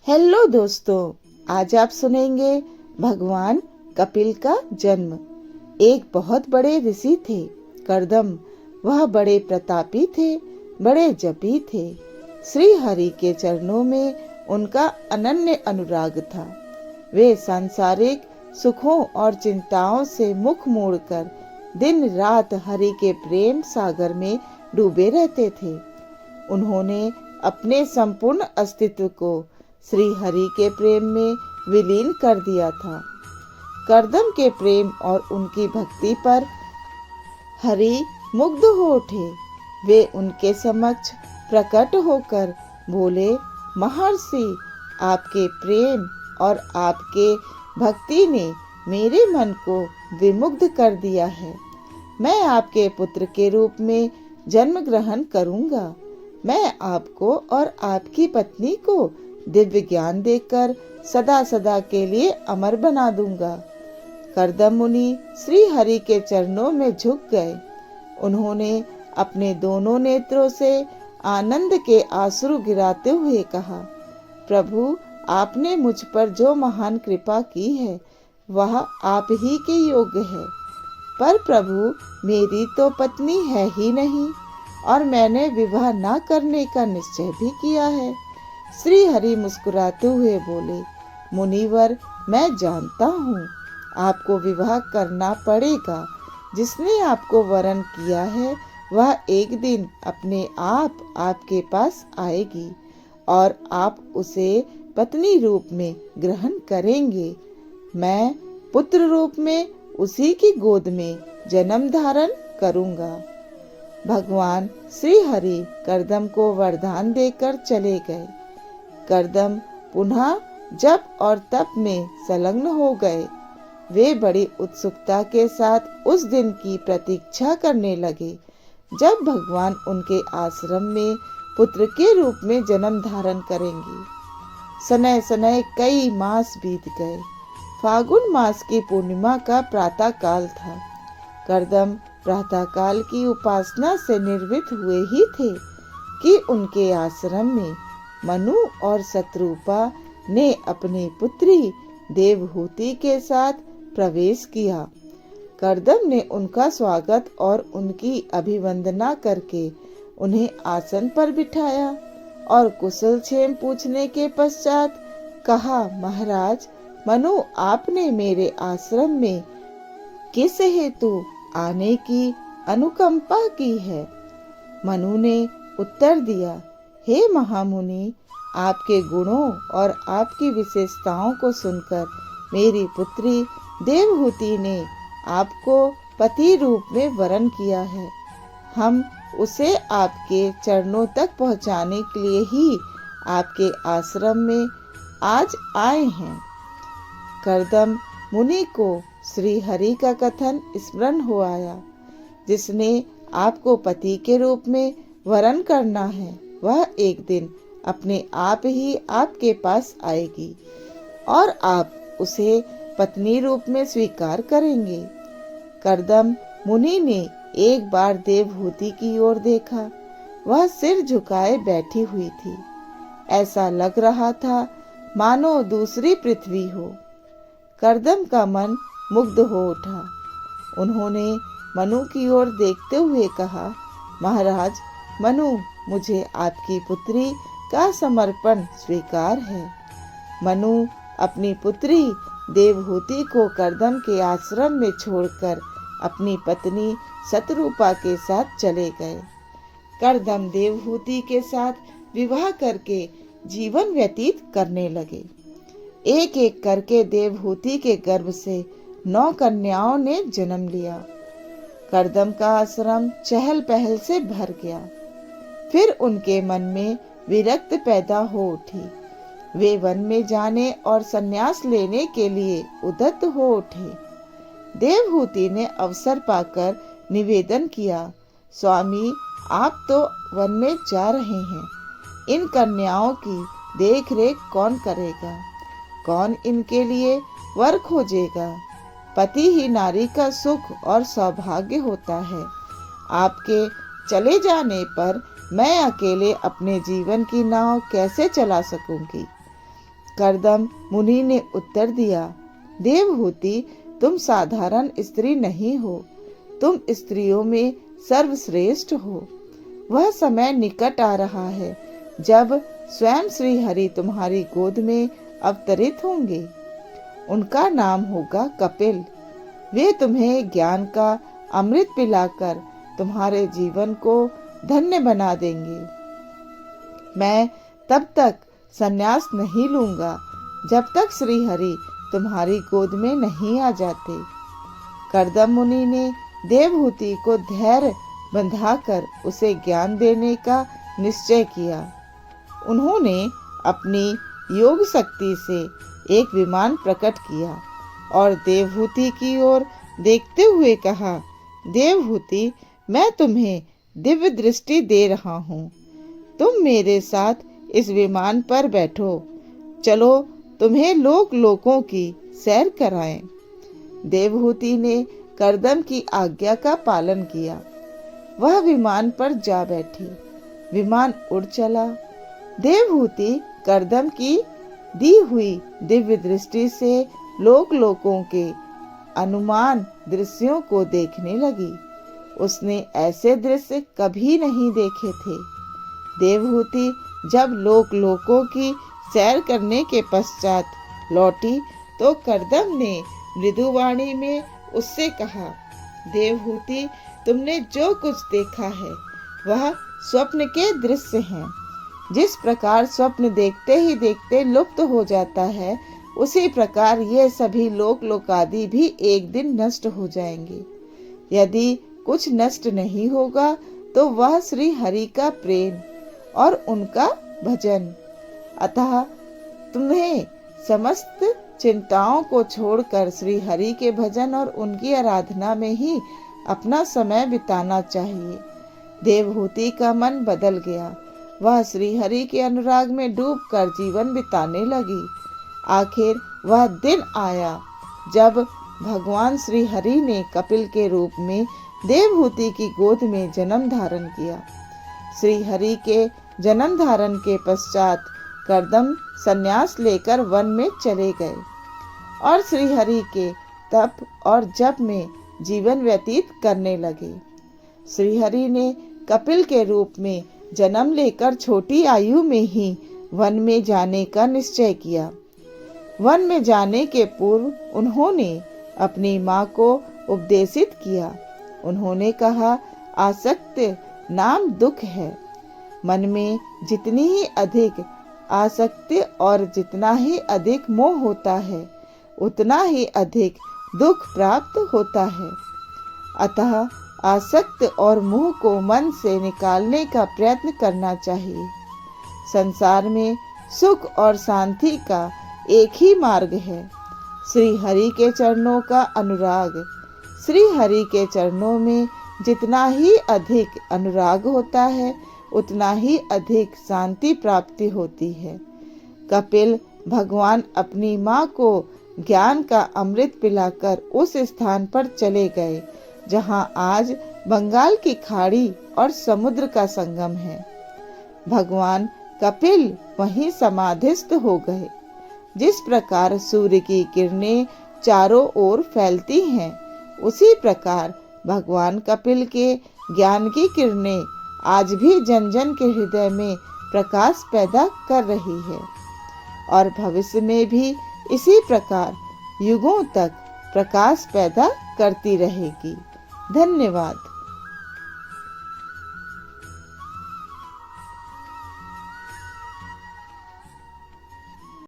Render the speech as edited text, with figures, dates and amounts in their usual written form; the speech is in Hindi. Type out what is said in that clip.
हेलो दोस्तों, आज आप सुनेंगे भगवान कपिल का जन्म। एक बहुत बड़े ऋषि थे कर्दम। वह बड़े प्रतापी थे, बड़े जपी थे। श्री हरि के चरणों में उनका अनन्य अनुराग था। वे सांसारिक सुखों और चिंताओं से मुख मोड़कर दिन रात हरि के प्रेम सागर में डूबे रहते थे। उन्होंने अपने संपूर्ण अस्तित्व को श्री हरि के प्रेम में विलीन कर दिया था। कर्दम के प्रेम और उनकी भक्ति पर हरि मुग्ध हो उठे। वे उनके समक्ष प्रकट होकर बोले, महर्षि, आपके प्रेम और आपके भक्ति ने मेरे मन को विमुग्ध कर दिया है। मैं आपके पुत्र के रूप में जन्म ग्रहण करूंगा। मैं आपको और आपकी पत्नी को दिव्य ज्ञान देकर सदा सदा के लिए अमर बना दूंगा। कर्दम मुनि श्री हरि के चरणों में झुक गए। उन्होंने अपने दोनों नेत्रों से आनंद के आंसू गिराते हुए कहा, प्रभु, आपने मुझ पर जो महान कृपा की है वह आप ही के योग्य है। पर प्रभु, मेरी तो पत्नी है ही नहीं और मैंने विवाह न करने का निश्चय भी किया है। श्री हरि मुस्कुराते हुए बोले, मुनिवर, मैं जानता हूँ आपको विवाह करना पड़ेगा। जिसने आपको वरण किया है वह एक दिन अपने आप आपके पास आएगी और आप उसे पत्नी रूप में ग्रहण करेंगे। मैं पुत्र रूप में उसी की गोद में जन्म धारण करूंगा। भगवान श्री हरि कर्दम को वरदान देकर चले गए। कर्दम पुनः जप और तप में संलग्न हो गए। वे बड़ी उत्सुकता के साथ उस दिन की प्रतीक्षा करने लगे जब भगवान उनके आश्रम में पुत्र के रूप में जन्म धारण करेंगे। सनय सनय कई मास बीत गए। फागुन मास की पूर्णिमा का प्रातः काल था। कर्दम प्रातः काल की उपासना से निर्वृत हुए ही थे कि उनके आश्रम में मनु और शत्रुपा ने अपनी पुत्री देवहूति के साथ प्रवेश किया। कर्दम ने उनका स्वागत और उनकी अभिवंदना करके उन्हें आसन पर बिठाया और कुशल क्षेम पूछने के पश्चात कहा, महाराज, मनु आपने मेरे आश्रम में किस हेतु आने की अनुकंपा की है? मनु ने उत्तर दिया, हे महामुनि, आपके गुणों और आपकी विशेषताओं को सुनकर मेरी पुत्री देवहूति ने आपको पति रूप में वरण किया है। हम उसे आपके चरणों तक पहुंचाने के लिए ही आपके आश्रम में आज आए हैं। कर्दम मुनि को श्री हरि का कथन स्मरण हो आया। जिसने आपको पति के रूप में वरण करना है वह एक दिन अपने आप ही आपके पास आएगी और आप उसे पत्नी रूप में स्वीकार करेंगे। कर्दम मुनि ने एक बार देवहूति की ओर देखा। वह सिर झुकाए बैठी हुई थी। ऐसा लग रहा था मानो दूसरी पृथ्वी हो। कर्दम का मन मुग्ध हो उठा। उन्होंने मनु की ओर देखते हुए कहा, महाराज, मनु, मुझे आपकी पुत्री का समर्पण स्वीकार है। मनु अपनी पुत्री देवहूति को कर्दम के आश्रम में छोड़कर अपनी पत्नी शत्रुपा के साथ चले गए। कर्दम देवहूति के साथ विवाह करके जीवन व्यतीत करने लगे। एक एक करके देवहूति के गर्भ से 9 कन्याओं ने जन्म लिया। कर्दम का आश्रम चहल पहल से भर गया। फिर उनके मन में विरक्त पैदा हो उठी। वे वन में जाने और संन्यास लेने के लिए उद्यत हो उठे। देवहूति ने अवसर पाकर निवेदन किया, स्वामी, आप तो वन में जा रहे हैं। इन कन्याओं की देख रेख कौन करेगा? कौन इनके लिए वर खोजेगा? पति ही नारी का सुख और सौभाग्य होता है। आपके चले जाने पर मैं अकेले अपने जीवन की नाव कैसे चला सकूंगी? कर्दम मुनि ने उत्तर दिया, देवहूति, तुम साधारण स्त्री नहीं हो, तुम स्त्रियों में सर्वश्रेष्ठ हो। वह समय निकट आ रहा है जब स्वयं श्री हरि तुम्हारी गोद में अवतरित होंगे। उनका नाम होगा कपिल। वे तुम्हें ज्ञान का अमृत पिलाकर तुम्हारे जीवन को धन्य बना देंगे। मैं तब तक संन्यास नहीं लूंगा जब तक श्री हरि तुम्हारी गोद में नहीं आ जाते। कर्दम मुनि ने देवहूति को धैर्य बंधाकर उसे ज्ञान देने का निश्चय किया। उन्होंने अपनी योग शक्ति से एक विमान प्रकट किया और देवहूति की ओर देखते हुए कहा, देवहूति, मैं तुम्हें दिव्य दृष्टि दे रहा हूँ। तुम मेरे साथ इस विमान पर बैठो। चलो तुम्हें लोक लोकों की सैर कराएं। देवहूति ने कर्दम की आज्ञा का पालन किया। वह विमान पर जा बैठी। विमान उड़ चला। देवहूति कर्दम की दी हुई दिव्य दृष्टि से लोक लोकों के अनुमान दृश्यों को देखने लगी। उसने ऐसे दृश्य कभी नहीं देखे थे। देवहूति जब लोक लोकों की सैर करने के पश्चात लौटी तो कर्दम ने मृदुवाणी में उससे कहा, देवहूति, तुमने जो कुछ देखा है वह स्वप्न के दृश्य हैं। जिस प्रकार स्वप्न देखते ही देखते लुप्त हो जाता है, उसी प्रकार ये सभी लोक लोकादि भी एक दिन नष्ट हो जाएंगे। यदि कुछ नष्ट नहीं होगा तो वह श्री हरि का प्रेम और उनका भजन। अतः तुम्हें समस्त चिंताओं को छोड़कर श्री हरि के भजन और उनकी आराधना में ही अपना समय बिताना चाहिए। देवहूति का मन बदल गया। वह श्री हरि के अनुराग में डूबकर जीवन बिताने लगी। आखिर वह दिन आया जब भगवान श्री हरि ने कपिल के रूप में देवहूति की गोद में जन्म धारण किया। श्री हरि के जन्म धारण के पश्चात कर्दम संन्यास लेकर वन में चले गए और श्री हरि के तप और जप में जीवन व्यतीत करने लगे। श्री हरि ने कपिल के रूप में जन्म लेकर छोटी आयु में ही वन में जाने का निश्चय किया। वन में जाने के पूर्व उन्होंने अपनी माँ को उपदेशित किया। उन्होंने कहा, आसक्ति नाम दुख है। मन में जितनी ही अधिक आसक्ति और जितना ही अधिक मोह होता है, उतना ही अधिक दुख प्राप्त होता है। अतः आसक्ति और मोह को मन से निकालने का प्रयत्न करना चाहिए। संसार में सुख और शांति का एक ही मार्ग है, श्री हरि के चरणों का अनुराग। श्री हरि के चरणों में जितना ही अधिक अनुराग होता है, उतना ही अधिक शांति प्राप्ति होती है। कपिल भगवान अपनी माँ को ज्ञान का अमृत पिलाकर उस स्थान पर चले गए जहाँ आज बंगाल की खाड़ी और समुद्र का संगम है। भगवान कपिल वहीं समाधिस्थ हो गए। जिस प्रकार सूर्य की किरणें चारों ओर फैलती हैं, उसी प्रकार भगवान कपिल के ज्ञान की किरणें आज भी जन जन के हृदय में प्रकाश पैदा कर रही है और भविष्य में भी इसी प्रकार युगों तक प्रकाश पैदा करती रहेगी। धन्यवाद।